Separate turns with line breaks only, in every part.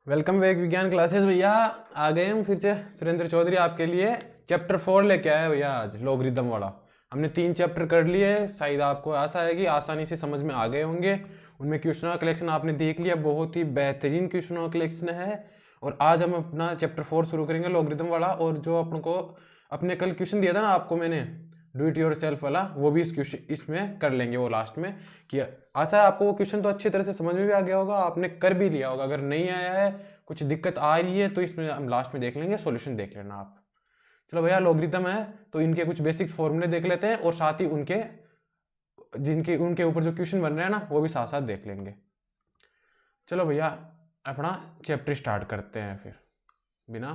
Welcome back विज्ञान classes भैया। आ गए हम फिर से। सुरेंद्र चौधरी आपके लिए चैप्टर 4 लेके आए भैया आज, लॉगरिदम वाला। हमने 3 चैप्टर कर लिए, शायद आपको आशा है कि आसानी से समझ में आ गए होंगे। उनमें क्वेश्चनों का कलेक्शन आपने देख लिया, बहुत ही बेहतरीन क्वेश्चनों का कलेक्शन है। और आज हम अपना चैप्टर 4 शुरू करेंगे लॉगरिदम वाला। और जो अपन को अपने कल क्वेश्चन दिया था ना आपको मैंने, डू इट योर सेल्फ वाला, वो भी इस क्वेश्चन इसमें कर लेंगे वो लास्ट में। कि आशा है आपको वो क्वेश्चन तो अच्छी तरह से समझ में भी आ गया होगा, आपने कर भी लिया होगा। अगर नहीं आया है, कुछ दिक्कत आ रही है, तो इसमें हम लास्ट में देख लेंगे, सॉल्यूशन देख लेना आप। चलो भैया, लॉगरिदम है तो इनके कुछ बेसिक फॉर्मूले देख लेते हैं और साथ ही उनके उनके ऊपर जो क्वेश्चन बन रहे हैं ना, वो भी साथ साथ देख लेंगे। चलो भैया, अपना चैप्टर स्टार्ट करते हैं फिर बिना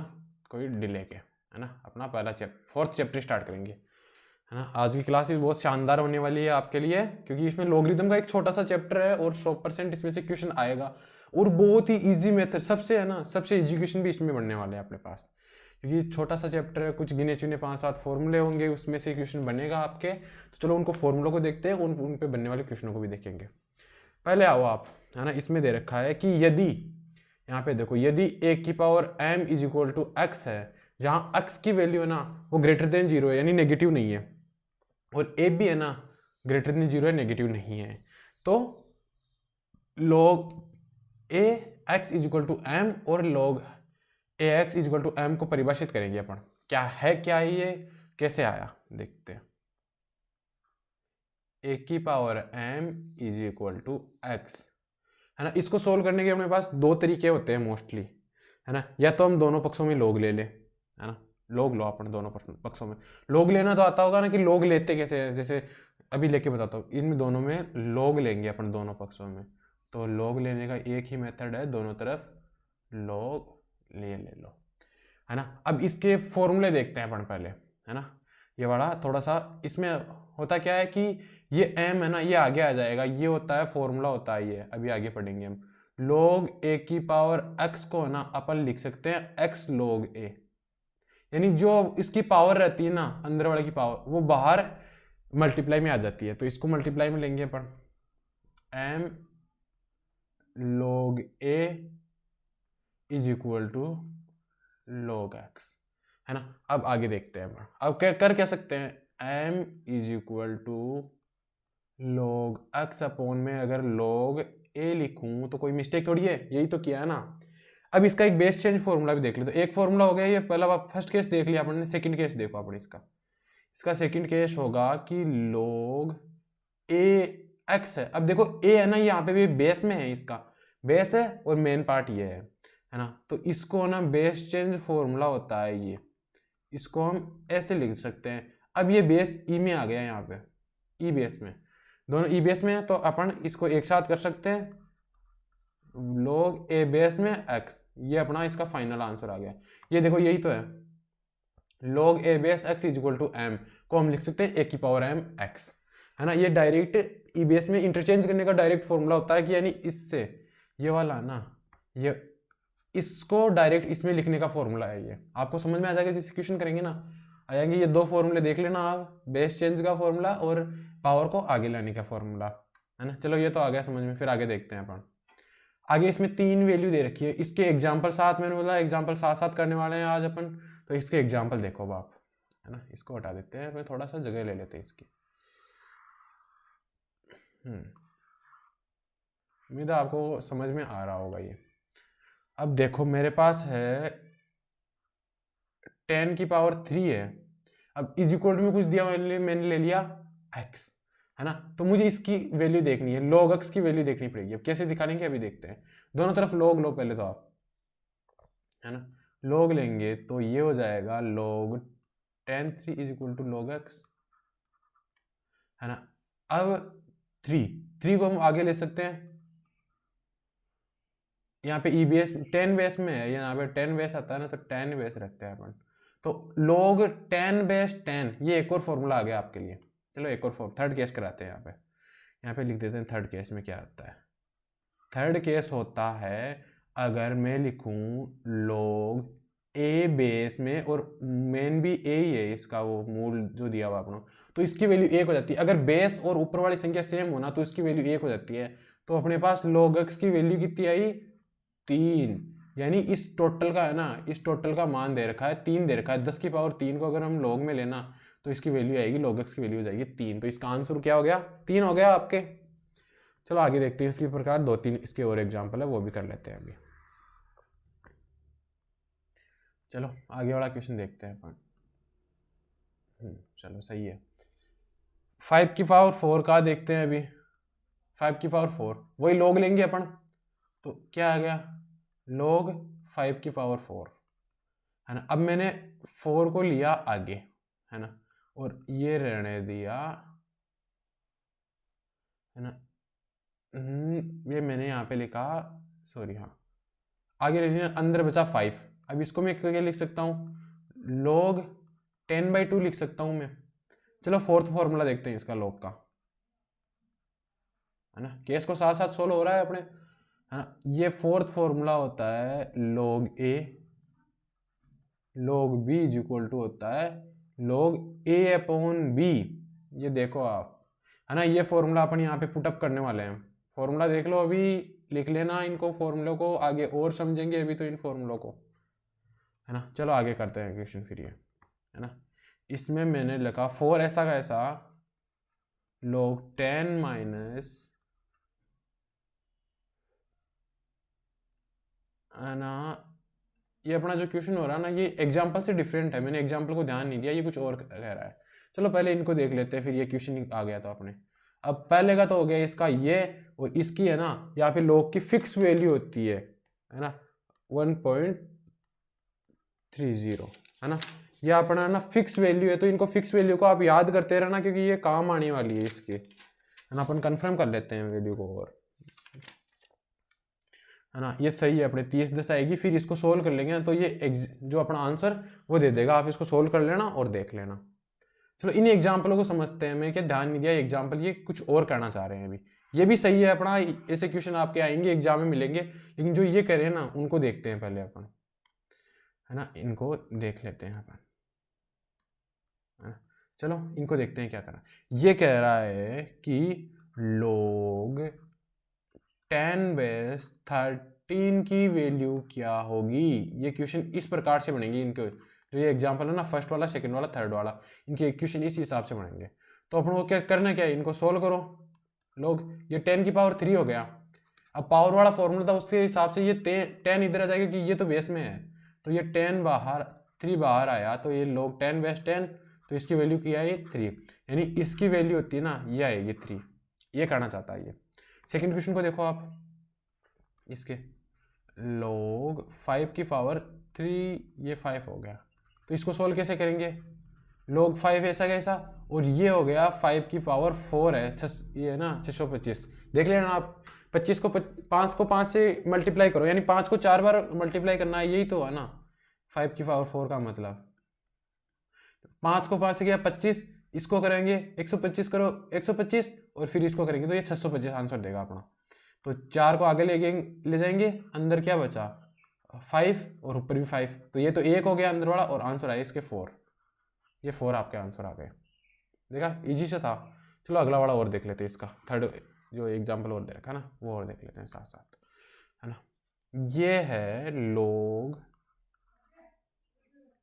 कोई डिले के, है ना। अपना पहला फोर्थ चैप्टर स्टार्ट करेंगे, है ना। आज की क्लास भी बहुत शानदार होने वाली है आपके लिए, क्योंकि इसमें लॉगरिदम का एक छोटा सा चैप्टर है और 100% इसमें से क्वेश्चन आएगा। और बहुत ही इजी मेथड, सबसे है ना, सबसे इजी क्वेश्चन भी इसमें बनने वाले हैं अपने पास, क्योंकि छोटा सा चैप्टर है। कुछ गिने चुने 5-7 फॉर्मूले होंगे, उसमें से क्वेश्चन बनेगा आपके। तो चलो उनको फॉर्मूलों को देखते हैं, उन पे बनने वाले क्वेश्चनों को भी देखेंगे। पहले आओ आप, है ना। इसमें दे रखा है कि यदि, यहाँ पे देखो, यदि a की power m is equal to x है, जहाँ x की वैल्यू है ना वो ग्रेटर देन 0 है, यानी नेगेटिव नहीं है, और a भी है ना ग्रेटर देन 0 है, नेगेटिव नहीं है, तो log a x is equal to m और log a x is equal to m को परिभाषित करेंगे अपन। क्या है, क्या है ये, कैसे आया देखते हैं। a की power m is equal to x, है ना। इसको सोल्व करने के अपने पास 2 तरीके होते हैं मोस्टली, है ना। या तो हम दोनों पक्षों में लोग ले ले, है ना। लोग लो अपन दोनों पक्षों में। लोग लेना तो आता होगा ना, कि लोग लेते कैसे हैं, जैसे अभी लेके बताता हूँ। इन दोनों में लोग लेंगे अपन दोनों पक्षों में, तो लोग लेने का एक ही मेथड है, दोनों तरफ लोग ले लो, है ना। अब इसके फॉर्मूले देखते हैं अपन पहले, है ना। ये वाला थोड़ा सा, इसमें होता क्या है कि ये m है ना, ये आगे आ जाएगा, ये होता है फॉर्मूला, होता है ये, अभी आगे पढ़ेंगे हम। log a की पावर x को ना अपन लिख सकते हैं x log a, यानी जो इसकी पावर रहती है ना, अंदर वाले की पावर, वो बाहर मल्टीप्लाई में आ जाती है, तो इसको मल्टीप्लाई में लेंगे अपन। m log a is equal to log x, है ना। अब आगे देखते हैं अपन। अब क्या सकते हैं, m is equal to log x upon में अगर log a लिखूं तो कोई मिस्टेक थोड़ी है, यही तो किया है ना। अब इसका एक बेस चेंज फॉर्मूला भी देख ले। तो एक फॉर्मूला हो गया ये, पहला फर्स्ट केस देख लिया अपन ने। सेकंड केस देखो अपन इसका सेकंड केस होगा कि log a x है। अब देखो a है ना, यहाँ पे भी बेस में है, इसका बेस है और मेन पार्ट ये है ना। तो इसको ना बेस चेंज फॉर्मूला होता है ये, इसको हम ऐसे लिख सकते हैं। अब ये बेस ई में आ गया, यहाँ पे ई बेस में, दोनों ई बेस में है, तो अपन इसको एक साथ कर सकते हैं, log a बेस में x। ये अपना इसका फाइनल आंसर आ गया। ये देखो यही तो है, log a base x is equal to m को हम लिख सकते हैं a की पावर m x, है ना। ये डायरेक्ट ई बेस में इंटरचेंज करने का डायरेक्ट फॉर्मूला होता है, कि यानी इससे ये वाला ना, ये इसको डायरेक्ट इसमें लिखने का फॉर्मूला है। ये आपको समझ में आ जाएगा, जैसे क्वेश्चन करेंगे ना, आ जाएंगे। ये 2 फॉर्मूले देख लेना आप, बेस चेंज का फॉर्मूला और पावर को आगे लाने का फॉर्मूला, है ना। चलो ये तो आ गया समझ में। फिर आगे देखते हैं अपन। आगे इसमें 3 वैल्यू दे रखी है, इसके एग्जाम्पल साथ, मैंने बोला एग्जाम्पल साथ साथ करने वाले हैं आज अपन। तो इसके एग्जाम्पल देखो अब आप, है ना। इसको हटा देते हैं, फिर थोड़ा सा जगह ले लेते हैं इसकी। उम्मीद है आपको समझ में आ रहा होगा ये। अब देखो मेरे पास है 10 की पावर 3 है। अब इज इक्वल टू में कुछ दिया, मैंने ले लिया x, है ना। तो मुझे इसकी वैल्यू देखनी है, log x की वैल्यू देखनी पड़ेगी। अब कैसे दिखाएंगे अभी देखते हैं। दोनों तरफ log लो पहले तो आप, है ना। log लेंगे तो ये हो जाएगा log 10 3 is equal to log x, है ना। अब 3 को हम आगे ले सकते हैं, यहाँ पे ई बेस 10 बेस में है, यहाँ पे 10 बेस आता है ना, तो 10 बेस रखते हैं अपन। तो log 10 बेस 10, ये एक और फॉर्मूला आ गया आपके लिए। चलो एक और थर्ड केस कराते हैं। यहाँ पे लिख देते हैं थर्ड केस में क्या होता है। थर्ड केस होता है अगर मैं लिखूं log a बेस में, और मेन भी a ही है इसका, वो मूल जो दिया हुआ अपना, तो इसकी वैल्यू 1 हो जाती है। अगर बेस और ऊपर वाली संख्या सेम होना तो इसकी वैल्यू 1 हो जाती है। तो अपने पास log x की वैल्यू कितनी आई, 3, यानी इस टोटल का है ना, इस टोटल का मान दे रखा है 3 दे रखा है, 10 की पावर 3 को अगर हम लॉग में लेना तो इसकी वैल्यू आएगी, लॉग एक्स की वैल्यू हो जाएगी 3। तो इसका आंसर क्या हो गया, 3 हो गया आपके। चलो आगे देखते हैं इसके प्रकार, 2-3 इसके और एग्जाम्पल है वो भी कर लेते हैं अभी। चलो आगे वाला क्वेश्चन देखते हैं अपन। चलो सही है। 5 की पावर 4 का देखते हैं अभी। 5 की पावर 4 वही लॉग लेंगे अपन, तो क्या आ गया, लॉग 5 की पावर 4 है ना। अब मैंने 4 को लिया आगे है ना, और ये रहने दिया है ना, ये मैंने यहाँ पे लिखा, सॉरी हाँ, आगे ले लिया, अंदर बचा 5। अब इसको मैं क्या लिख सकता हूँ, log 10/2 लिख सकता हूँ मैं। चलो फोर्थ फॉर्मूला देखते हैं इसका log का, है ना। केस को साथ साथ सोल्व हो रहा है अपने, है ना। ये फोर्थ फॉर्मूला होता है log a, log b is equal to होता है log a/b। ये देखो आप, है ना, ये फॉर्मूला अपन यहाँ पे पुटअप करने वाले हैं। फॉर्मूला देख लो, अभी लिख लेना इनको, फॉर्मूलों को आगे और समझेंगे अभी तो इन फॉर्मूलों को, है ना। चलो आगे करते हैं क्वेश्चन फिर ये, है ना। इसमें मैंने लिखा 4 ऐसा का ऐसा log 10 माइनस, है ना। ये अपना जो क्वेश्चन हो रहा है ना, ये एग्जाम्पल से डिफरेंट है, मैंने एग्जाम्पल को ध्यान नहीं दिया, ये कुछ और कह रहा है। चलो पहले इनको देख लेते हैं, फिर ये क्वेश्चन आ गया था अपने। अब पहले का तो हो गया इसका ये, और इसकी है ना यहाँ पे log की फिक्स वैल्यू होती है ना 1.30, है ना। ये अपना ना फिक्स वैल्यू है, तो इनको फिक्स वैल्यू को आप याद करते रहना, क्योंकि ये काम आने वाली है इसके, है ना। अपन कंफर्म कर लेते हैं वैल्यू को, और है ना, ये सही है अपने 30 आएगी। फिर इसको सोल्व कर लेंगे ना, तो ये जो अपना आंसर वो दे देगा, आप इसको सोल्व कर लेना और देख लेना। चलो इन एग्जाम्पलों को समझते हैं, मैं क्या ध्यान नहीं दिया एग्जाम्पल, ये कुछ और करना चाह रहे हैं अभी। ये भी सही है अपना, ऐसे क्वेश्चन आपके आएंगे एग्जाम में मिलेंगे, लेकिन जो ये करें ना उनको देखते हैं पहले अपन, है ना। इनको देख लेते हैं अपन, है ना। चलो इनको देखते हैं क्या करना। ये कह रहा है कि log 10/13 की वैल्यू क्या होगी। ये क्वेश्चन इस प्रकार से बनेंगे इनके, जो ये एग्जाम्पल है ना, फर्स्ट वाला, सेकंड वाला, थर्ड वाला, इनके क्वेश्चन इस हिसाब से बनेंगे। तो अपन को क्या करना, क्या है, इनको सोल्व करो। log ये 10 की पावर 3 हो गया। अब पावर वाला फॉर्मूला था, उसके हिसाब से ये 10 इधर आ जाएगा, कि ये तो बेस में है, तो ये 10 बाहर, 3 बाहर आया, तो ये log 10/10, तो इसकी वैल्यू क्या है, 3, यानी इसकी वैल्यू होती है ना, ये आएगी 3। ये करना चाहता है ये। सेकंड क्वेश्चन को देखो आप, इसके log 5 की पावर 3, ये 5 हो गया, तो इसको सोल्व कैसे करेंगे, log 5 ऐसा कैसा, और ये हो गया 5 की पावर 4 है, ये है ना 625। देख लेना आप, 25 को 5 को 5 से मल्टीप्लाई करो, यानी 5 को 4 बार मल्टीप्लाई करना है, यही तो है ना 5 की पावर 4 का मतलब। 5 को 5 से गया 25, इसको करेंगे 125 करो 125, और फिर इसको करेंगे तो ये 625 आंसर देगा अपना। तो 4 को आगे ले जाएंगे, अंदर क्या बचा 5, और ऊपर भी 5, तो ये तो 1 हो गया अंदर वाला, और आंसर आया इसके 4। ये 4 आपके आंसर आ गए। देखा, इजी से था। चलो अगला वाला और देख लेते हैं, इसका थर्ड जो एग्जाम्पल और दे रखा है ना, वो और देख लेते हैं साथ साथ, है ना। ये है log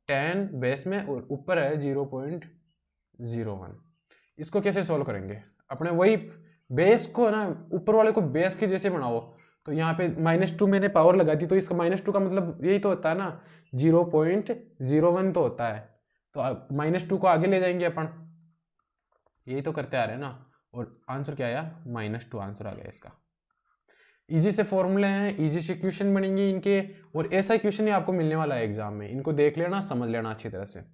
10 बेस में, और ऊपर है 0.01। इसको कैसे सोल्व करेंगे, अपने वही बेस को ना, ऊपर वाले को बेस के जैसे बनाओ। तो यहाँ पे -2 मैंने पावर लगा दी, तो इसका -2 का मतलब यही तो होता है ना 0.01 तो होता है, तो -2 को आगे ले जाएंगे अपन, यही तो करते आ रहे हैं ना। और आंसर क्या आया, -2 आंसर आ गया इसका। इजी से फॉर्मूले हैं, इजी से क्वेश्चन बनेंगे इनके, और ऐसा क्वेश्चन ही आपको मिलने वाला है एग्जाम में। इनको देख लेना, समझ लेना अच्छी तरह से, है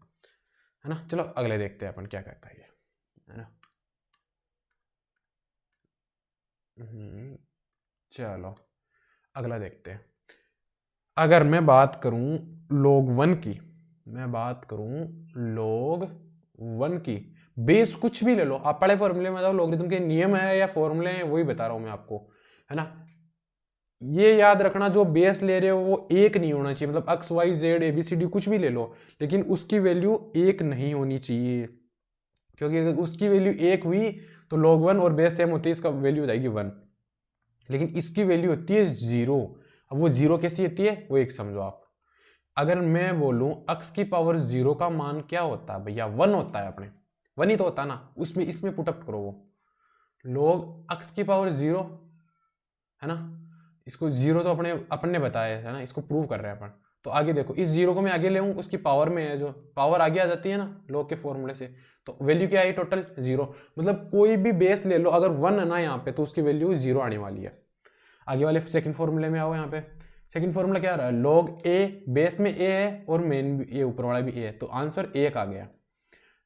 ना। चलो अगले देखते हैं अपन क्या कहता है ये, है ना। चलो अगला देखते हैं। अगर मैं बात करूं log 1 की, मैं बात करूं log 1 की, बेस कुछ भी ले लो आप, पढ़े फॉर्मूले में जाओ, लॉगरिथम के नियम है या फॉर्मूले हैं वही बता रहा हूं मैं आपको, है ना। ये याद रखना, जो बेस ले रहे हो वो एक नहीं होना चाहिए, मतलब x y z ABCD कुछ भी ले लो, लेकिन उसकी वैल्यू एक नहीं होनी चाहिए, क्योंकि अगर उसकी वैल्यू एक हुई तो log 1 और बेस सेम होती है, इसका वैल्यू हो जाएगी 1, लेकिन इसकी वैल्यू होती है 0। अब वो 0 कैसी होती है वो एक समझो आप। अगर मैं बोलूं x की पावर 0 का मान क्या होता है भैया, 1 होता है अपने, 1 ही तो होता है ना, उसमें इसमें पुटअप करो वो log x की पावर 0 है ना, इसको 0 तो अपन ने बताया है ना, इसको प्रूव कर रहे हैं अपन। तो आगे देखो इस 0 को मैं आगे ले आऊँ, उसकी पावर में है, जो पावर आगे आ जाती है ना log के फॉर्मूले से, तो वैल्यू क्या आई टोटल 0। मतलब कोई भी बेस ले लो, अगर 1 है ना यहाँ पे तो उसकी वैल्यू 0 आने वाली है। आगे वाले सेकंड फॉर्मूले में आओ, यहाँ पे सेकंड फॉर्मूला क्या रहा है, log a, बेस में a है और मेन ये ऊपर वाला भी a है, तो आंसर 1 आ गया।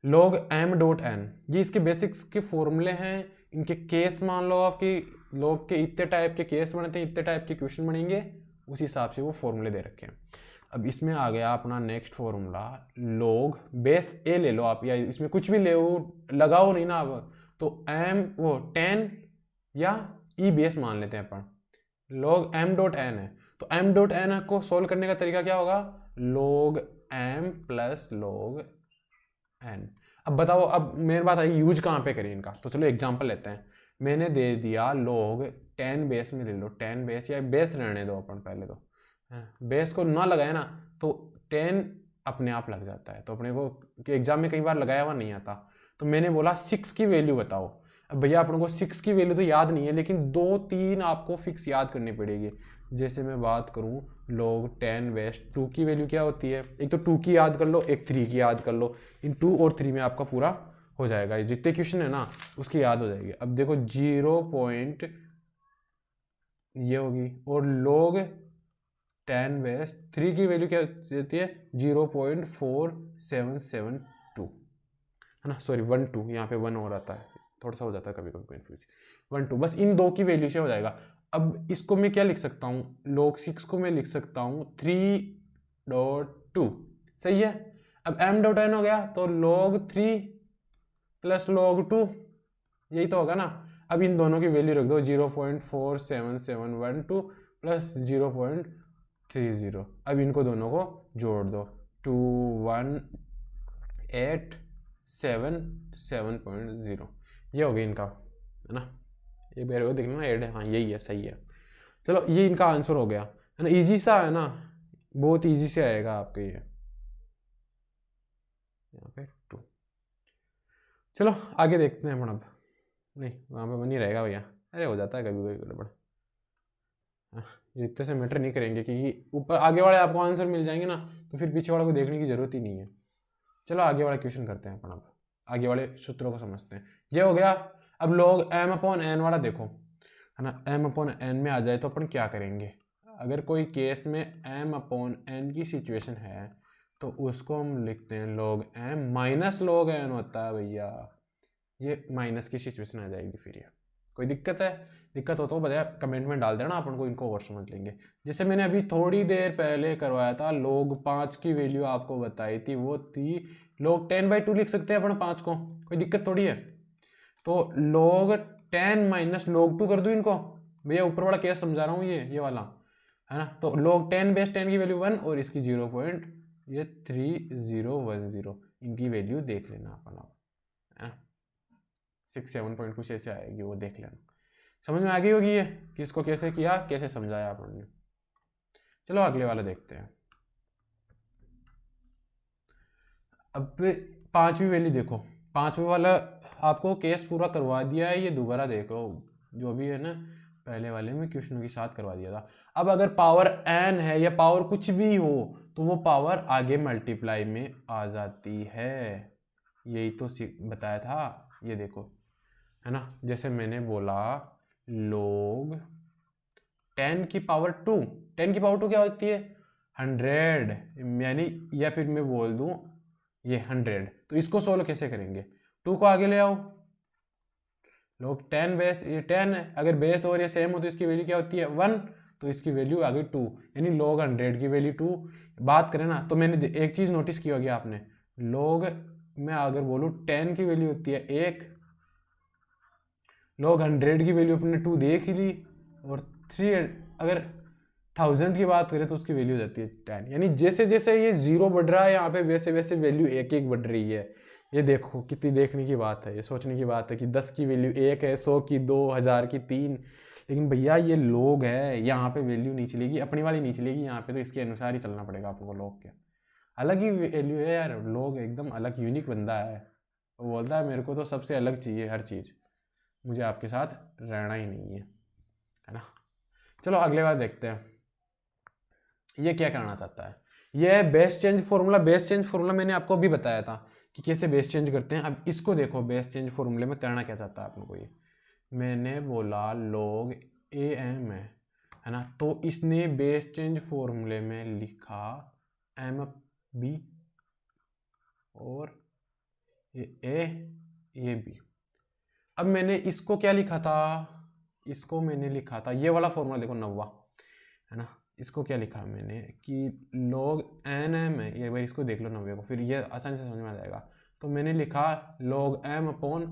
log m डॉट n, ये इसके बेसिक्स के फॉर्मूले हैं, इनके केस मान लो आपकी log के इतने टाइप के केस बनते हैं, इतने टाइप के क्वेश्चन बनेंगे, उस हिसाब से वो फॉर्मूले दे रखे हैं। अब इसमें आ गया अपना next formula, log base a ले लो आप, या इसमें कुछ भी ले लगाओ नहीं ना अब, तो m वो 10 या e बेस मान लेते हैं अपन, log m डॉट n है, तो m डॉट n को सोल्व करने का तरीका क्या होगा, log m plus log n। अब बताओ, अब मेरी बात आई यूज कहाँ पे करें इनका, तो चलो एग्जांपल लेते हैं। मैंने दे दिया log 10 बेस में ले लो, 10 बेस या बेस रहने दो अपन पहले, तो बेस को ना लगाए ना तो 10 अपने आप लग जाता है, तो अपने को एग्जाम में कई बार लगाया हुआ नहीं आता। तो मैंने बोला 6 की वैल्यू बताओ। अब भैया अपने को 6 की वैल्यू तो याद नहीं है, लेकिन 2-3 आपको फिक्स याद करनी पड़ेगी। जैसे मैं बात करूं log 10 बेस 2 की वैल्यू क्या होती है, एक तो 2 की याद कर लो, एक 3 की याद कर लो, इन 2 और 3 में आपका पूरा हो जाएगा, जितने क्वेश्चन है ना उसकी याद हो जाएगी। अब देखो 0 पॉइंट ये होगी, और log 10 बेस 3 की वैल्यू क्या होती है 0.4772 है ना, सॉरी 12, यहाँ पे 1 और आता है, थोड़ा सा हो जाता है कभी कभी कंफ्यूज, 12, बस इन दो की वैल्यू से हो जाएगा। अब इसको मैं क्या लिख सकता हूँ, log 6 को मैं लिख सकता हूँ 3.2, सही है। अब m डॉट n हो गया, तो log 3 प्लस log 2, यही तो होगा ना। अब इन दोनों की वैल्यू रख दो, 0.47712 प्लस 0.30, अब इनको दोनों को जोड़ दो, 21877.0, ये हो गया इनका, है ना, ये मेरे को देखना ना ऐड है, हाँ यही है, सही है। चलो ये इनका आंसर हो गया, है ना, इजी सा है ना, बहुत इजी से आएगा आपके ये, यहाँ पे 2। चलो आगे देखते हैं अपन, अब नहीं वहाँ पे बनी रहेगा भैया, अरे हो जाता है कभी कभी गड़बड़, इतने से मैटर नहीं करेंगे, क्योंकि ऊपर आगे वाले आपको आंसर मिल जाएंगे ना, तो फिर पीछे वाले को देखने की जरूरत ही नहीं है। चलो आगे वाला क्वेश्चन करते हैं अपन, अब आगे वाले सूत्रों को समझते हैं। ये हो गया। अब log m अपॉन n वाला देखो, है ना, m अपॉन n में आ जाए तो अपन क्या करेंगे, अगर कोई केस में m अपॉन n की सिचुएशन है तो उसको हम लिखते हैं log m minus log n होता है भैया, ये माइनस की सिचुएशन आ जाएगी। फिर ये कोई दिक्कत है, दिक्कत हो तो बताया कमेंट में डाल देना, अपन को इनको और समझ लेंगे। जैसे मैंने अभी थोड़ी देर पहले करवाया था, log 5 की वैल्यू आपको बताई थी, वो थी log 10/2 लिख सकते हैं अपन 5 को, कोई दिक्कत थोड़ी है। तो log 10 माइनस log 2 कर दूं इनको, भैया ऊपर वाला केस समझा रहा हूँ, ये वाला है ना। तो log 10 बेस 10 की वैल्यू 1 और इसकी 0.3010, इनकी वैल्यू देख लेना अपन, है 6-7 पॉइंट कुछ ऐसे आएगी, वो देख लेना। समझ में आ गई होगी ये कि इसको कैसे किया, कैसे समझाया अपन ने। चलो अगले वाला देखते हैं। अब 5वीं वैल्यू देखो, 5वीं वाला आपको केस पूरा करवा दिया है, ये दोबारा देखो जो भी है ना, पहले वाले में क्वेश्चनों के साथ करवा दिया था। अब अगर पावर n है या पावर कुछ भी हो तो वो पावर आगे मल्टीप्लाई में आ जाती है, यही तो बताया था। ये देखो, है ना, जैसे मैंने बोला log 10 की पावर 2, 10 की पावर 2 क्या होती है 100, यानी, या फिर मैं बोल दूं ये 100। तो इसको सोल्व कैसे करेंगे, 2 को आगे ले आओ, log 10 बेस, ये 10 है, अगर बेस और ये सेम हो तो इसकी वैल्यू क्या होती है 1, तो इसकी वैल्यू आ गई 2, यानी log 100 की वैल्यू 2। बात करें ना तो मैंने एक चीज़ नोटिस की होगी आपने, log में अगर बोलूँ 10 की वैल्यू होती है 1, log 100 की वैल्यू अपने 2 देख ही ली, और 3 अगर 1000 की बात करें तो उसकी वैल्यू हो जाती है 10, यानी जैसे जैसे ये 0 बढ़ रहा है यहाँ पे, वैसे वैसे वैल्यू एक एक बढ़ रही है। ये देखो कितनी देखने की बात है, ये सोचने की बात है कि 10 की वैल्यू 1 है, 100 की 2, 1000 की 3, लेकिन भैया ये लोग है, यहाँ पे वैल्यू नहीं चलेगी, अपनी वाली नहीं चलेगी यहाँ पे, तो इसके अनुसार ही चलना पड़ेगा आपको। लोग के अलग ही वैल्यू है यार, लोग एकदम अलग यूनिक बंदा है। वो बोलता है मेरे को तो सबसे अलग चाहिए हर चीज़, मुझे आपके साथ रहना ही नहीं है ना। चलो अगले बार देखते हैं ये क्या करना चाहता है। ये है base change formula. Base change formula मैंने आपको अभी बताया था कि कैसे बेस चेंज करते हैं। अब इसको देखो, बेस चेंज फॉर्मूले में करना क्या चाहता है आप लोगों को। ये मैंने बोला log am है ना, तो इसने बेस चेंज फॉर्मूले में लिखा एम बी और ये ए ये बी। अब मैंने इसको क्या लिखा था, इसको मैंने लिखा था ये वाला फॉर्मूला देखो 90 है ना। इसको क्या लिखा मैंने कि log n m है, ये बार इसको देख लो 90 को, फिर ये आसानी से समझ में आ जाएगा। तो मैंने लिखा log m upon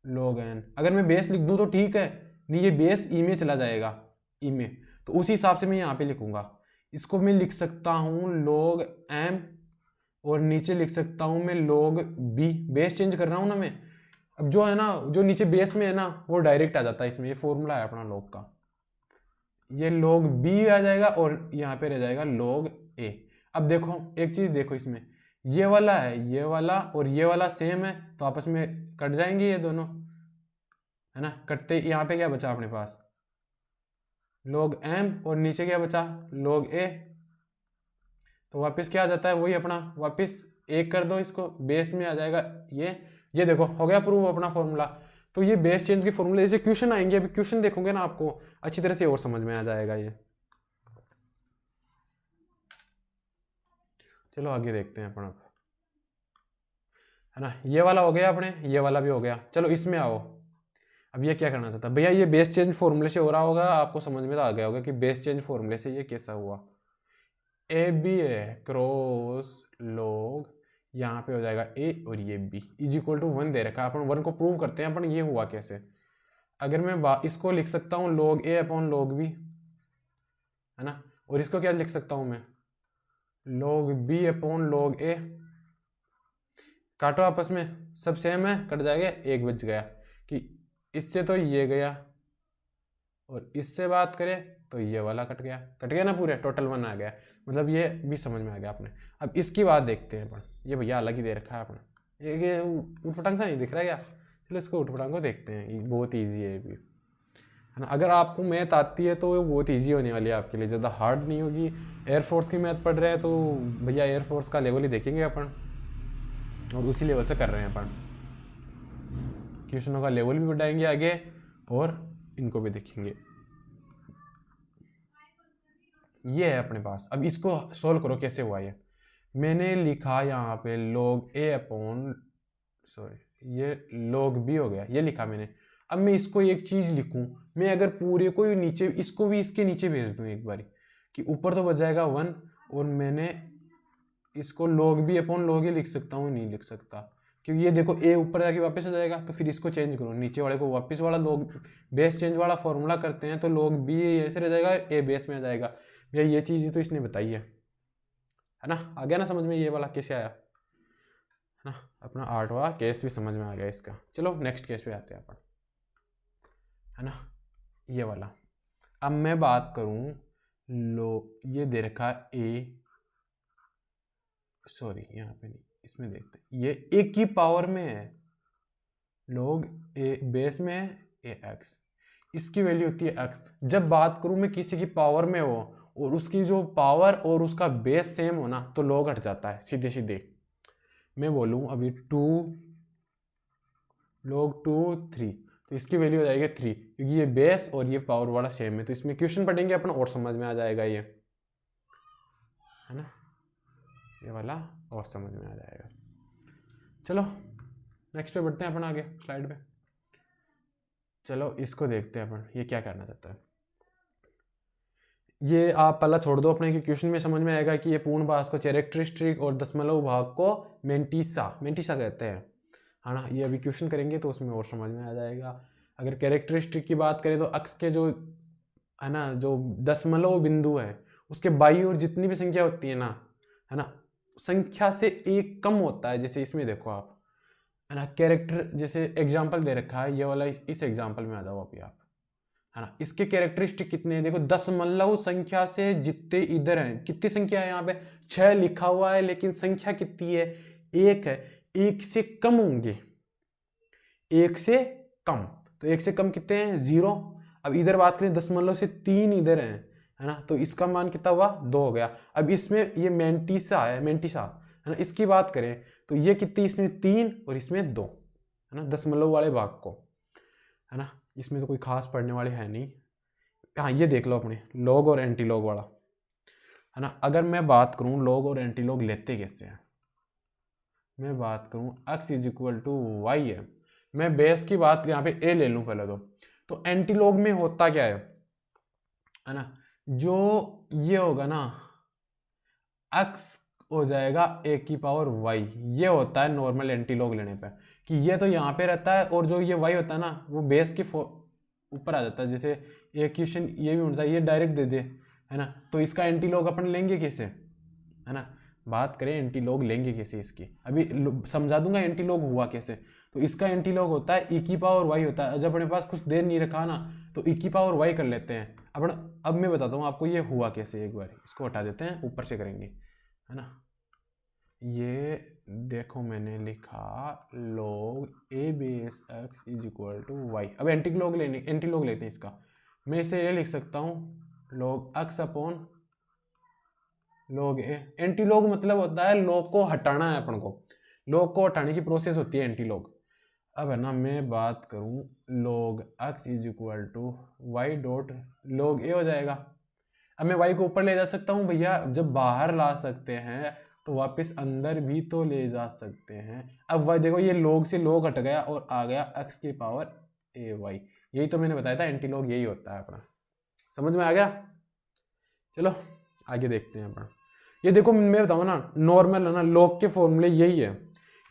log n। अगर मैं बेस लिख दूं तो ठीक है, नहीं ये बेस ई में चला जाएगा, ई में, तो उसी हिसाब से मैं यहाँ पे लिखूंगा। इसको मैं लिख सकता हूँ log m और नीचे लिख सकता हूँ मैं log b। बेस चेंज कर रहा हूँ ना मैं। अब जो है ना, जो नीचे बेस में है ना वो डायरेक्ट आ जाता है इसमें। ये फॉर्मूला है अपना log का, ये log b आ जाएगा और यहाँ पे रह जाएगा log a। अब देखो एक चीज देखो, इसमें ये वाला है, ये वाला और ये वाला सेम है, तो आपस में कट जाएंगे ये दोनों है ना। कटते यहाँ पे क्या बचा अपने पास log m और नीचे क्या बचा log a। तो वापस क्या आ जाता है, वही अपना वापस एक कर दो, इसको बेस में आ जाएगा ये देखो हो गया प्रूव अपना फॉर्मूला। तो ये बेस चेंज के फॉर्मूले जैसे क्वेश्चन आएंगे, अभी क्वेश्चन देखोगे ना आपको अच्छी तरह से और समझ में आ जाएगा ये। चलो आगे देखते हैं अपन है ना। ये वाला हो गया अपने, ये वाला भी हो गया। चलो इसमें आओ, अब ये क्या करना चाहता है भैया, ये बेस चेंज फॉर्मूले से हो रहा होगा, आपको समझ में तो आ गया होगा कि बेस चेंज फॉर्मूले से ये कैसा हुआ। ए बी है क्रॉस log, यहाँ पे हो जाएगा ए और ये बी इज इक्वल टू 1 दे रखा है। अपन 1 को प्रूव करते हैं अपन, ये हुआ कैसे। अगर मैं इसको लिख सकता हूँ log a upon log b है ना, और इसको क्या लिख सकता हूँ मैं log b upon log a। काटो आपस में, सब सेम है, कट जाएगा, एक बच गया कि इससे तो ये गया और इससे बात करें तो ये वाला कट गया ना पूरे, टोटल 1 आ गया। मतलब ये भी समझ में आ गया अपने। अब इसकी बात देखते हैं अपन, ये भैया अलग ही दे रखा है अपने, ये उठपटांग सा नहीं दिख रहा क्या। चलो इसको उठपटांग को देखते हैं, बहुत ईजी है ये भी है ना। अगर आपको मैथ आती है तो वो बहुत ईजी होने वाली है आपके लिए, ज़्यादा हार्ड नहीं होगी। एयरफोर्स की मैथ पढ़ रहे हैं तो भैया एयरफोर्स का लेवल ही देखेंगे अपन, और उसी लेवल से कर रहे हैं अपन। क्वेश्चनों का लेवल भी बढ़ाएंगे आगे और इनको भी देखेंगे। ये है अपने पास। अब इसको सोल्व करो कैसे हुआ ये। मैंने लिखा यहाँ पे log a अपॉन ये log b हो गया, ये लिखा मैंने। अब मैं इसको एक चीज लिखूं, मैं अगर पूरे को नीचे, इसको भी इसके नीचे भेज दूं एक बारी, कि ऊपर तो बच जाएगा 1, और मैंने इसको log b upon log a लिख सकता हूँ, नहीं लिख सकता, क्योंकि ये देखो a ऊपर जाके वापस आ जाएगा। तो फिर इसको चेंज करो, नीचे वाले को वापस वाला log बेस चेंज वाला फॉर्मूला करते हैं, तो log b ऐसे रह जाएगा, a बेस में आ जाएगा। भैया ये चीज़ तो इसने बताई है ना। आ गया ना समझ में ये वाला कैसे आया है ना। अपना 8वां केस भी समझ में आ गया इसका। चलो नेक्स्ट केस पे आते हैं अपन है ना, ये वाला। अब मैं बात करूं ये दे रखा ए, सॉरी यहाँ पे नहीं, इसमें देखते हैं, ये ए की पावर में है, log ए बेस में है ए एक्स, इसकी वैल्यू होती है x। जब बात करूं मैं किसी की पावर में हो और उसकी जो पावर और उसका बेस सेम हो ना, तो log हट जाता है सीधे सीधे। मैं बोलूं अभी 2 log 2 3, तो इसकी वैल्यू हो जाएगी 3, क्योंकि ये बेस और ये पावर वाला सेम है। तो इसमें क्वेश्चन पढ़ेंगे अपन और समझ में आ जाएगा ये है ना, ये वाला और समझ में आ जाएगा। चलो नेक्स्ट पे बढ़ते हैं अपन आगे स्लाइड पे। चलो इसको देखते हैं अपन, ये क्या करना चाहता है। ये आप पहला छोड़ दो अपने, कि क्वेश्चन में समझ में आएगा कि ये पूर्ण भाग को कैरेक्टरिस्टिक और दशमलव भाग को मेंटिसा कहते हैं है ना। ये अभी क्वेश्चन करेंगे तो उसमें और समझ में आ जाएगा। अगर कैरेक्टरिस्टिक की बात करें तो अक्ष के जो है ना, जो दशमलव बिंदु है उसके बाई ओर जितनी भी संख्या होती है ना, संख्या से एक कम होता है। जैसे इसमें देखो आप है ना, कैरेक्टर जैसे एग्जाम्पल दे रखा है ये वाला, इस एग्जाम्पल में आ जाओ अभी आप है ना। इसके कैरेक्टरिस्टिक कितने हैं देखो, दशमलव संख्या से जितने इधर हैं, कितनी संख्या है यहाँ पे 6 लिखा हुआ है, लेकिन संख्या कितनी है 1 है, 1 से कम होंगे, 1 से कम, तो 1 से कम कितने हैं 0। अब इधर बात करें दशमलव से 3 इधर है ना, तो इसका मान कितना हुआ 2 हो गया। अब इसमें ये मेंटिसा है ना, इसकी बात करें तो ये कितनी, इसमें 3 और इसमें 2 है ना, दशमलव वाले भाग को, है ना। इसमें तो कोई खास पढ़ने वाले है नहीं। हाँ ये देख लो अपने लॉग और एंटी लॉग वाला, है ना। अगर मैं बात करूं लॉग और एंटी लॉग लेते कैसे हैं, मैं बात करूं x is equal to y है, मैं बेस की बात यहाँ पे a ले लूं पहले तो एंटी लॉग में होता क्या है ना, जो ये होगा ना x हो जाएगा a की पावर y, ये होता है नॉर्मल एंटी लॉग लेने पे, कि ये तो यहाँ पे रहता है और जो ये y होता है ना वो बेस के ऊपर आ जाता है। जैसे एक क्वेश्चन ये भी होता है, ये डायरेक्ट दे दे, है ना, तो इसका एंटी लॉग अपन लेंगे कैसे, है ना। बात करें एंटी लॉग लेंगे कैसे इसकी, अभी समझा दूंगा एंटी लॉग हुआ कैसे। तो इसका एंटी लॉग होता है e की पावर y होता है, जब अपने पास कुछ देर नहीं रखा ना तो e की पावर y कर लेते हैं अपन। अब मैं बताता हूँ आपको ये हुआ कैसे, एक बार इसको हटा देते हैं, ऊपर से करेंगे, है ना। ये देखो मैंने लिखा log a base x is equal to y. अब एंटी लॉग लेते हैं इसका, मैं इसे ये लिख सकता हूँ log x upon log a। Anti log मतलब होता है लॉग को हटाना है अपन को, लॉग को हटाने की प्रोसेस होती है एंटी लॉग। अब है ना मैं बात करूं log x is equal to y dot log a हो जाएगा। अब मैं y को ऊपर ले जा सकता हूं भैया, जब बाहर ला सकते हैं तो वापस अंदर भी तो ले जा सकते हैं। अब y देखो, ये log से log हट गया और आ गया x की पावर ay, यही तो मैंने बताया था एंटी लॉग यही होता है अपना, समझ में आ गया। चलो आगे देखते हैं अपन। ये देखो मैं बताऊँ ना नॉर्मल है ना, log के फॉर्मूले यही है,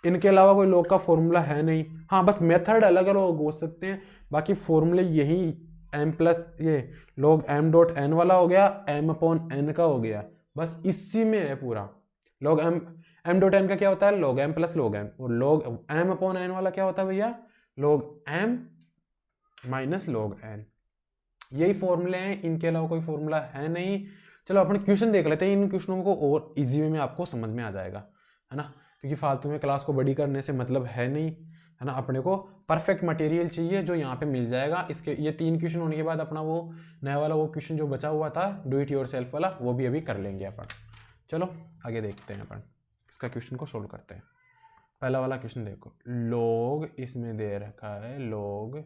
इनके अलावा कोई log का फॉर्मूला है नहीं। हाँ बस मेथड अलग अलग हो सकते हैं, बाकी फॉर्मूले यही m प्लस ये log m डॉट n वाला हो गया, m अपॉन n का हो गया, बस इसी में है पूरा। log m डॉट n का क्या होता है log m plus log m, और log m अपॉन n वाला क्या होता है भैया log m minus log n। यही फॉर्मूले हैं, इनके अलावा कोई फॉर्मूला है नहीं। चलो अपन क्वेश्चन देख लेते हैं, इन क्वेश्चनों को और इजी वे में आपको समझ में आ जाएगा, है ना, क्योंकि फालतू में क्लास को बड़ी करने से मतलब है नहीं, है ना। अपने को परफेक्ट मटेरियल चाहिए जो यहाँ पे मिल जाएगा। इसके ये 3 क्वेश्चन होने के बाद अपना वो नया वाला वो क्वेश्चन जो बचा हुआ था डू इट योर सेल्फ वाला, वो भी अभी कर लेंगे अपन। चलो आगे देखते हैं अपन, इसका क्वेश्चन को सोल्व करते हैं। पहला वाला क्वेश्चन देखो, log इसमें दे रखा है log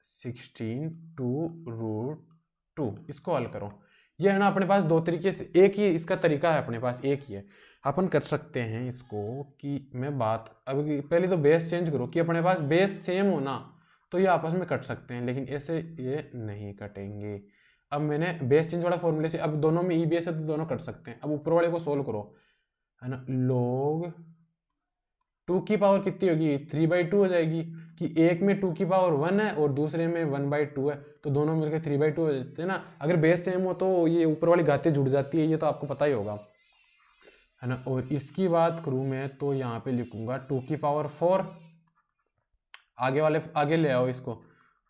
16 टू √2, इसको हल करो। ये है ना अपने पास दो तरीके से, एक ही इसका तरीका है अपने पास, एक ही है। अपन कर सकते हैं इसको कि मैं बात अभी पहले तो बेस चेंज करो कि अपने पास बेस सेम हो ना, तो ये आपस में कट सकते हैं, लेकिन ऐसे ये नहीं कटेंगे। अब मैंने बेस चेंज वाला फॉर्मूले से, अब दोनों में ई बेस है तो दोनों कट सकते हैं। अब ऊपर वाले को सोल्व करो, है ना, log 2 की पावर कितनी होगी 3/2 हो जाएगी, कि एक में 2 की पावर 1 है और दूसरे में 1/2 है, तो दोनों मिलकर 3/2 हो जाते हैं ना। अगर बेस सेम हो तो ये ऊपर वाली घातें जुड़ जाती है, ये तो आपको पता ही होगा, है ना। और इसकी बात करूं मैं तो यहाँ पे लिखूंगा 2 की पावर 4, आगे ले आओ इसको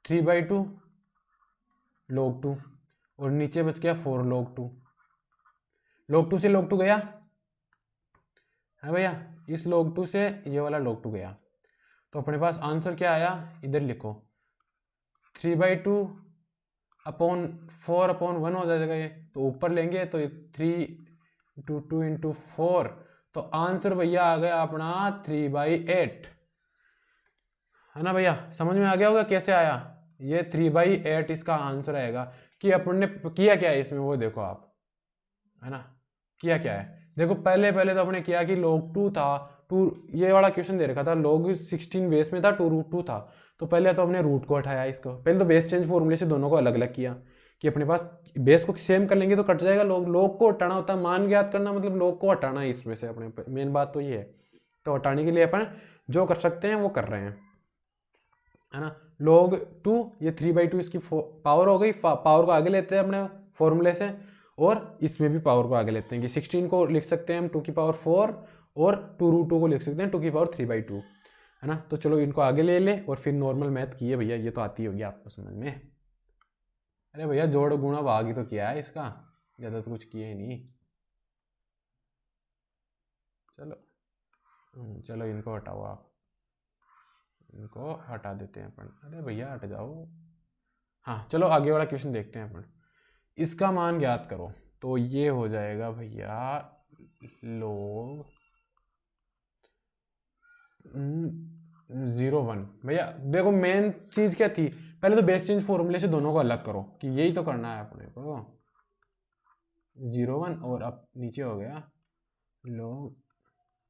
3/2 log 2, और नीचे बच गया 4 log 2। log 2 से log 2 गया है भैया, इस log 2 से ये वाला log 2 गया, तो अपने पास आंसर क्या आया, इधर लिखो 3/2 अपॉन 4 अपॉन 1 हो जाएगा ये, तो ऊपर लेंगे तो 3 इंटू 4, तो आंसर भैया आ गया अपना 3/8, है ना भैया। समझ में आ गया होगा कैसे आया, ये 3/8 इसका आंसर आएगा। कि अपन ने किया क्या है इसमें वो देखो आप, है ना, किया क्या है देखो। पहले तो अपने किया कि log 2 था, ये वाला क्वेश्चन दे रखा था log 16 बेस में था 2√2 था, तो पहले तो अपने रूट को हटाया इसको, पहले तो बेस चेंज फॉर्मूले से दोनों को अलग अलग किया कि अपने पास बेस को सेम कर लेंगे तो कट जाएगा। log को हटाना होता है, मान ज्ञात करना मतलब log को हटाना है इसमें से, अपने मेन बात तो ये है। तो हटाने के लिए अपन जो कर सकते हैं वो कर रहे हैं, है ना। log 2 ये 3/2 इसकी पावर हो गई, पावर को आगे लेते हैं अपने फॉर्मूले से, और इसमें भी पावर को आगे लेते हैं कि 16 को लिख सकते हैं हम 2 की पावर 4 और 2√2 को लिख सकते हैं 2 की पावर 3/2, है ना। तो चलो इनको आगे ले ले और फिर नॉर्मल मैथ किए भैया, ये तो आती होगी आपको समझ में। अरे भैया जोड़ गुणा भाग ही तो किया है इसका, ज़्यादा तो कुछ किया ही नहीं। चलो चलो इनको हटाओ, आप इनको हटा देते हैं अपन। अरे भैया हट जाओ। हाँ चलो आगे वाला क्वेश्चन देखते हैं अपन। इसका मान ज्ञात करो, तो ये हो जाएगा भैया log 0 1। भैया देखो मेन चीज क्या थी, पहले तो बेस चेंज फॉर्मूले से दोनों को अलग करो, कि यही तो करना है अपने को। 0 1 और अब नीचे हो गया log,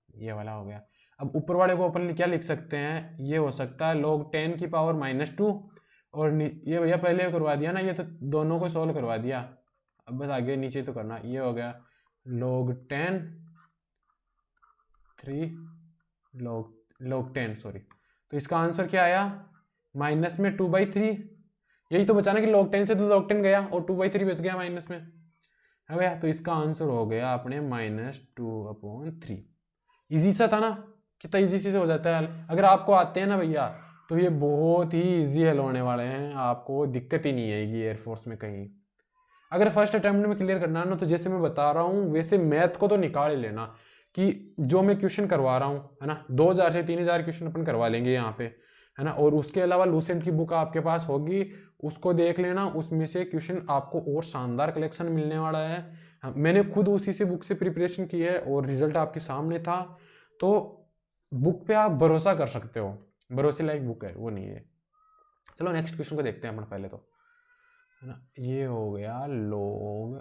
ये वाला हो गया। अब ऊपर वाले को अपन क्या लिख सकते हैं, ये हो सकता है log 10 की पावर -2, और ये भैया पहले करवा दिया ना, ये तो दोनों को सॉल्व करवा दिया। अब बस आगे नीचे तो करना, ये हो गया log 10 3 log 10 सॉरी। तो इसका आंसर क्या आया, माइनस में 2/3। यही तो बचा ना कि log 10 से तो log 10 गया और 2/3 बच गया माइनस में, है भैया। तो इसका आंसर हो गया अपने -2/3। इजी सा था ना, कितना इजी से हो जाता है हल। अगर आपको आते हैं ना भैया, तो ये बहुत ही इजी हल होने वाले हैं, आपको दिक्कत ही नहीं आएगी एयरफोर्स में कहीं। अगर फर्स्ट अटेम्प्ट में क्लियर करना है ना, तो जैसे मैं बता रहा हूँ वैसे मैथ को तो निकाल ही लेना, कि जो मैं क्वेश्चन करवा रहा हूँ है ना, 2000 से 3000 क्वेश्चन अपन करवा लेंगे यहाँ पे, है ना। और उसके अलावा लूसेंट की बुक आपके पास होगी, उसको देख लेना, उसमें से क्वेश्चन आपको और शानदार कलेक्शन मिलने वाला है। मैंने खुद उसी से बुक से प्रिपरेशन की है और रिजल्ट आपके सामने था। तो बुक पे आप भरोसा कर सकते हो, भरोसे लायक बुक है, वो नहीं है। चलो नेक्स्ट क्वेश्चन को देखते हैं अपन पहले तो, है ना। ये हो गया log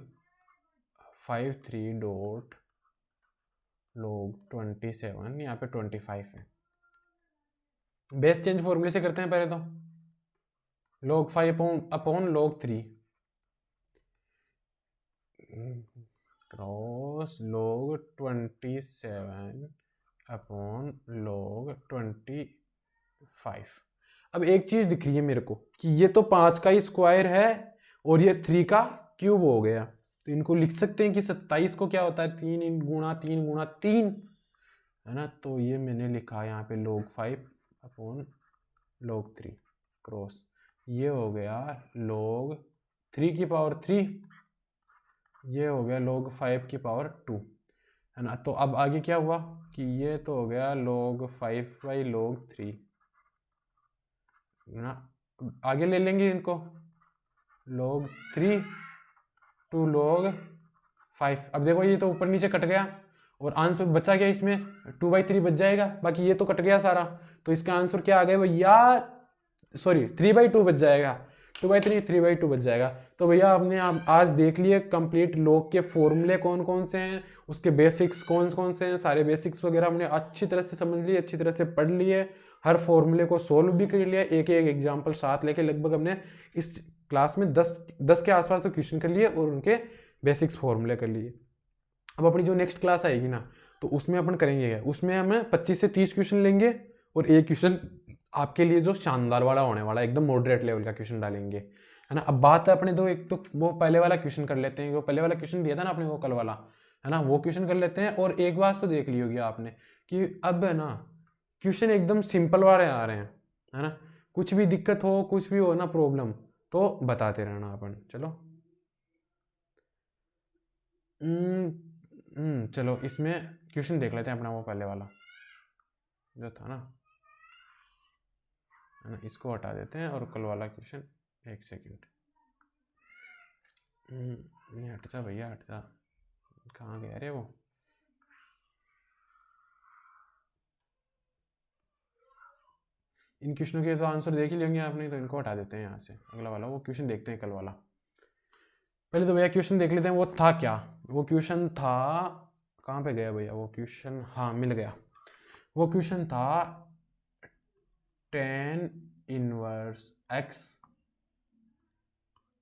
53 डॉट log 27, यहाँ पे 25 है। बेस चेंज फॉर्मूले से करते हैं पहले तो, log 5 upon log 3 cross log 27 upon log 25। अब एक चीज दिख रही है मेरे को कि ये तो 5 का ही स्क्वायर है और ये 3 का क्यूब हो गया, तो इनको लिख सकते हैं कि 27 को क्या होता है, 3 गुणा 3 गुणा 3, है ना। तो ये मैंने लिखा यहाँ पे log 5 अपॉन log 3 क्रॉस, ये हो गया log 3 की पावर 3, ये हो गया log 5 की पावर 2, है ना। तो अब आगे क्या हुआ कि ये तो हो गया log 5/log 3, है ना। आगे ले लेंगे इनको, log 3 to log 5। अब देखो ये तो ऊपर नीचे कट गया और आंसर बचा क्या इसमें, 2/3 बच जाएगा, बाकी ये तो कट गया सारा। तो इसका आंसर क्या आ गया भैया, सॉरी 3/2 बच जाएगा, 2/3 3/2 बच जाएगा। तो भैया आपने आज देख लिए कंप्लीट log के फॉर्मूले कौन कौन से हैं, उसके बेसिक्स कौन कौन से हैं, सारे बेसिक्स वगैरह हमने अच्छी तरह से समझ लिए, अच्छी तरह से पढ़ लिए, हर फॉर्मूले को सोल्व भी कर लिया, एक एक एग्जाम्पल साथ लेके लगभग हमने इस क्लास में 10 के आसपास तो क्वेश्चन कर लिए और उनके बेसिक्स फॉर्मूले कर लिए। अब अपनी जो नेक्स्ट क्लास आएगी ना, तो उसमें अपन करेंगे क्या, उसमें हमें 25 से 30 क्वेश्चन लेंगे और एक क्वेश्चन आपके लिए जो शानदार वाला होने वाला है, एकदम मॉडरेट लेवल का क्वेश्चन डालेंगे, है ना। अब बात है अपने दो, एक तो वो पहले वाला क्वेश्चन कर लेते हैं, वो पहले वाला क्वेश्चन दिया था ना अपने को कल वाला, है ना, वो क्वेश्चन कर लेते हैं। और एक बात तो देख ली होगी आपने कि अब है ना क्वेश्चन एकदम सिंपल वाले आ रहे हैं, है ना। कुछ भी दिक्कत हो, कुछ भी हो ना प्रॉब्लम, तो बताते रहना अपन। चलो चलो इसमें क्वेश्चन देख लेते हैं अपना, वो पहले वाला जो था ना, है ना, इसको हटा देते हैं और कल वाला क्वेश्चन, एक सेकेंड, नहीं हट जा भैया हट जा, कहाँ गया रे वो। इन क्वेश्चनों के तो आंसर देख ही लेंगे आपने, तो इनको हटा देते हैं यहाँ से, अगला वाला वो क्वेश्चन देखते हैं कल वाला। पहले तो भैया क्वेश्चन देख लेते हैं वो था क्या। वो क्वेश्चन था, कहाँ पे गया भैया वो क्वेश्चन, हाँ मिल गया। वो क्वेश्चन था tan inverse x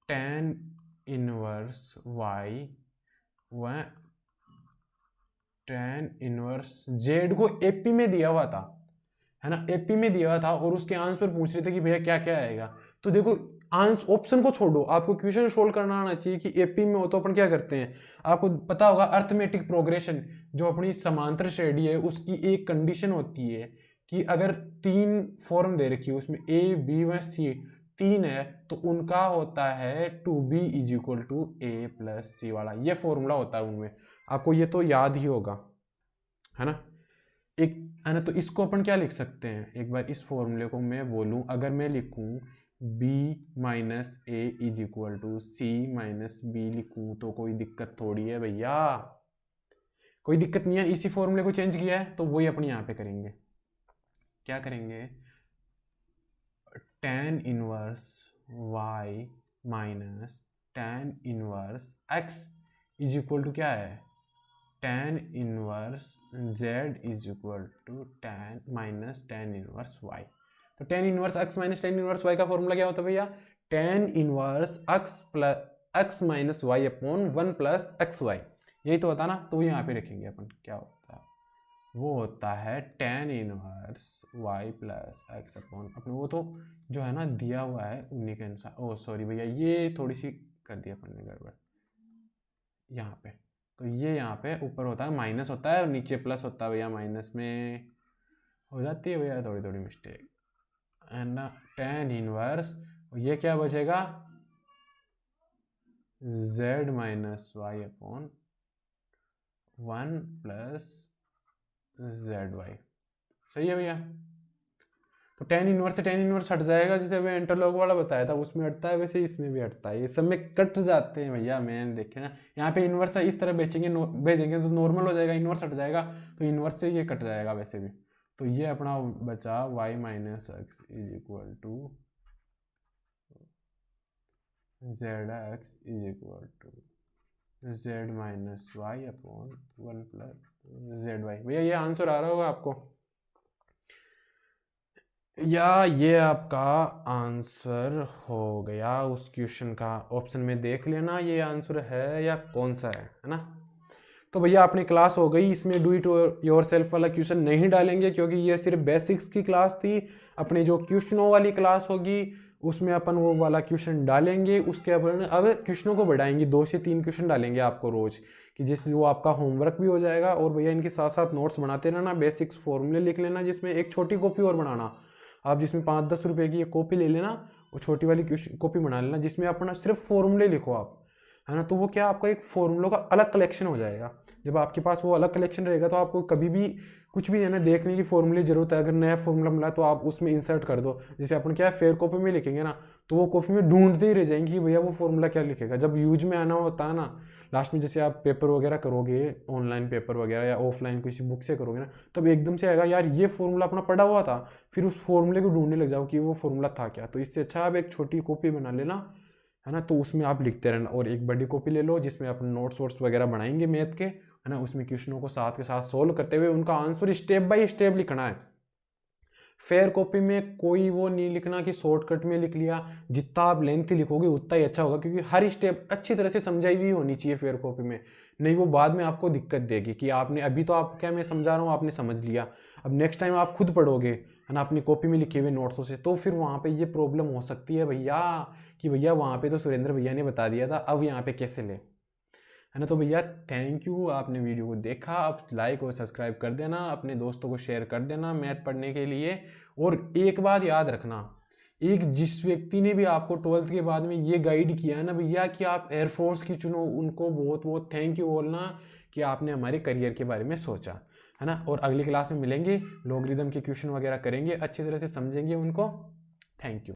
tan inverse y व tan इनवर्स z को एपी में दिया हुआ था, है ना, एपी में दिया हुआ था और उसके आंसर पूछ रहे थे कि भैया क्या क्या आएगा। तो देखो आंसर ऑप्शन को छोड़ो, आपको क्वेश्चन सोल्व करना आना चाहिए कि एपी में हो तो अपन क्या करते हैं। आपको पता होगा अर्थमेटिक प्रोग्रेशन जो अपनी समांतर श्रेणी है, उसकी एक कंडीशन होती है कि अगर 3 फॉर्म दे रखी है उसमें A B व C, 3 है तो उनका होता है 2b is equal to a plus C वाला, ये फॉर्मूला होता है उनमें, आपको ये तो याद ही होगा, है ना। एक है ना, तो इसको अपन क्या लिख सकते हैं, एक बार इस फॉर्मूले को मैं बोलूं, अगर मैं लिखूं b minus a is equal to c minus b लिखूं तो कोई दिक्कत थोड़ी है भैया, कोई दिक्कत नहीं है। इसी फॉर्मूले को चेंज किया है तो वही अपन यहाँ पे करेंगे, क्या करेंगे, tan inverse y minus tan inverse x is equal to क्या है, tan inverse z is equal to tan minus tan inverse y। तो tan inverse x minus tan inverse y का फॉर्मूला क्या होता है भैया, tan inverse x plus x minus y upon 1 plus x y, यही तो होता ना। तो यहाँ पे रखेंगे अपन, क्या होता है, वो होता है tan inverse y plus x upon अपने वो तो जो है ना दिया हुआ है उन्हीं के अनुसार, ओ सॉरी भैया ये थोड़ी सी कर दिया अपन ने गड़बड़ यहाँ पे, तो ये यहाँ पे ऊपर होता है माइनस होता है और नीचे प्लस होता है भैया, माइनस में हो जाती है भैया थोड़ी थोड़ी मिस्टेक, है ना। tan इनवर्स ये क्या बचेगा, z minus y upon 1 plus z y, सही है भैया। तो tan इनवर्स से tan इनवर्स हट जाएगा, जैसे अभी इंटरलॉक वाला बताया था उसमें हटता है, वैसे इसमें भी हटता है, ये सब में कट जाते हैं भैया। मैंने देखे ना यहाँ पे इनवर्स इस तरह भेजेंगे तो नॉर्मल हो जाएगा, इनवर्स हट जाएगा तो इनवर्स से ये कट जाएगा वैसे भी। तो ये अपना बचा y minus x is equal to z x is equal to z minus y upon 1 plus z y. भैया ये आंसर आ रहा होगा आपको, या ये आपका आंसर हो गया उस क्वेश्चन का, ऑप्शन में देख लेना ये आंसर है या कौन सा है ना। तो भैया अपनी क्लास हो गई, इसमें डू इट योर सेल्फ वाला क्वेश्चन नहीं डालेंगे क्योंकि ये सिर्फ बेसिक्स की क्लास थी। अपनी जो क्वेश्चनों वाली क्लास होगी उसमें अपन वो वाला क्वेश्चन डालेंगे, उसके अपन अब क्वेश्चनों को बढ़ाएंगे, 2 से 3 क्वेश्चन डालेंगे आपको रोज, कि जिससे वो आपका होमवर्क भी हो जाएगा। और भैया इनके साथ साथ नोट्स बनाते रहना, बेसिक्स फॉर्मूले लिख लेना, जिसमें एक छोटी कॉपी और बनाना आप, जिसमें 5-10 रुपए की एक कॉपी ले लेना, वो छोटी वाली कॉपी बना लेना जिसमें अपना सिर्फ फॉर्मूले लिखो आप, है ना। तो वो क्या आपका एक फॉर्मूलों का अलग कलेक्शन हो जाएगा। जब आपके पास वो अलग कलेक्शन रहेगा तो आपको कभी भी कुछ भी है ना देखने की फॉर्मूले की जरूरत है, अगर नया फॉर्मूला मिला तो आप उसमें इंसर्ट कर दो। जैसे अपन क्या है फेयर कॉपी में लिखेंगे ना, तो वो कॉपी में ढूंढते ही रह जाएंगे कि भैया वो फॉर्मूला क्या लिखेगा। जब यूज में आना होता है ना लास्ट में, जैसे आप पेपर वगैरह करोगे, ऑनलाइन पेपर वगैरह या ऑफलाइन किसी बुक से करोगे ना, तब एकदम से आएगा यार ये फॉर्मूला अपना पढ़ा हुआ था, फिर उस फॉर्मूले को ढूंढने लग जाओ कि वो फॉर्मूला था क्या। तो इससे अच्छा आप एक छोटी कॉपी बना लेना, है ना, तो उसमें आप लिखते रहना। और एक बड़ी कॉपी ले लो जिसमें अपन नोट्स वोट्स वगैरह बनाएंगे मैथ के, है ना, उसमें क्वेश्चनों को साथ के साथ सोल्व करते हुए उनका आंसर स्टेप बाय स्टेप लिखना है। फेयर कॉपी में कोई वो नहीं लिखना कि शॉर्टकट में लिख लिया, जितना आप लेंथी लिखोगे उतना ही अच्छा होगा, क्योंकि हर स्टेप अच्छी तरह से समझाई हुई होनी चाहिए फेयर कॉपी में, नहीं वो बाद में आपको दिक्कत देगी कि आपने अभी तो आप क्या मैं समझा रहा हूँ आपने समझ लिया, अब नेक्स्ट टाइम आप खुद पढ़ोगे, है ना, अपनी कॉपी में लिखे हुए नोट्सों से, तो फिर वहाँ पे ये प्रॉब्लम हो सकती है भैया कि भैया वहाँ पे तो सुरेंद्र भैया ने बता दिया था, अब यहाँ पे कैसे ले, है ना। तो भैया थैंक यू, आपने वीडियो को देखा, आप लाइक और सब्सक्राइब कर देना, अपने दोस्तों को शेयर कर देना मैथ पढ़ने के लिए। और एक बात याद रखना, एक जिस व्यक्ति ने भी आपको 12th के बाद में ये गाइड किया है ना भैया कि आप एयरफोर्स की चुनो, उनको बहुत बहुत थैंक यू बोलना कि आपने हमारे करियर के बारे में सोचा, है ना। और अगली क्लास में मिलेंगे, लॉगरिदम के क्वेश्चन वगैरह करेंगे, अच्छी तरह से समझेंगे उनको। Thank you.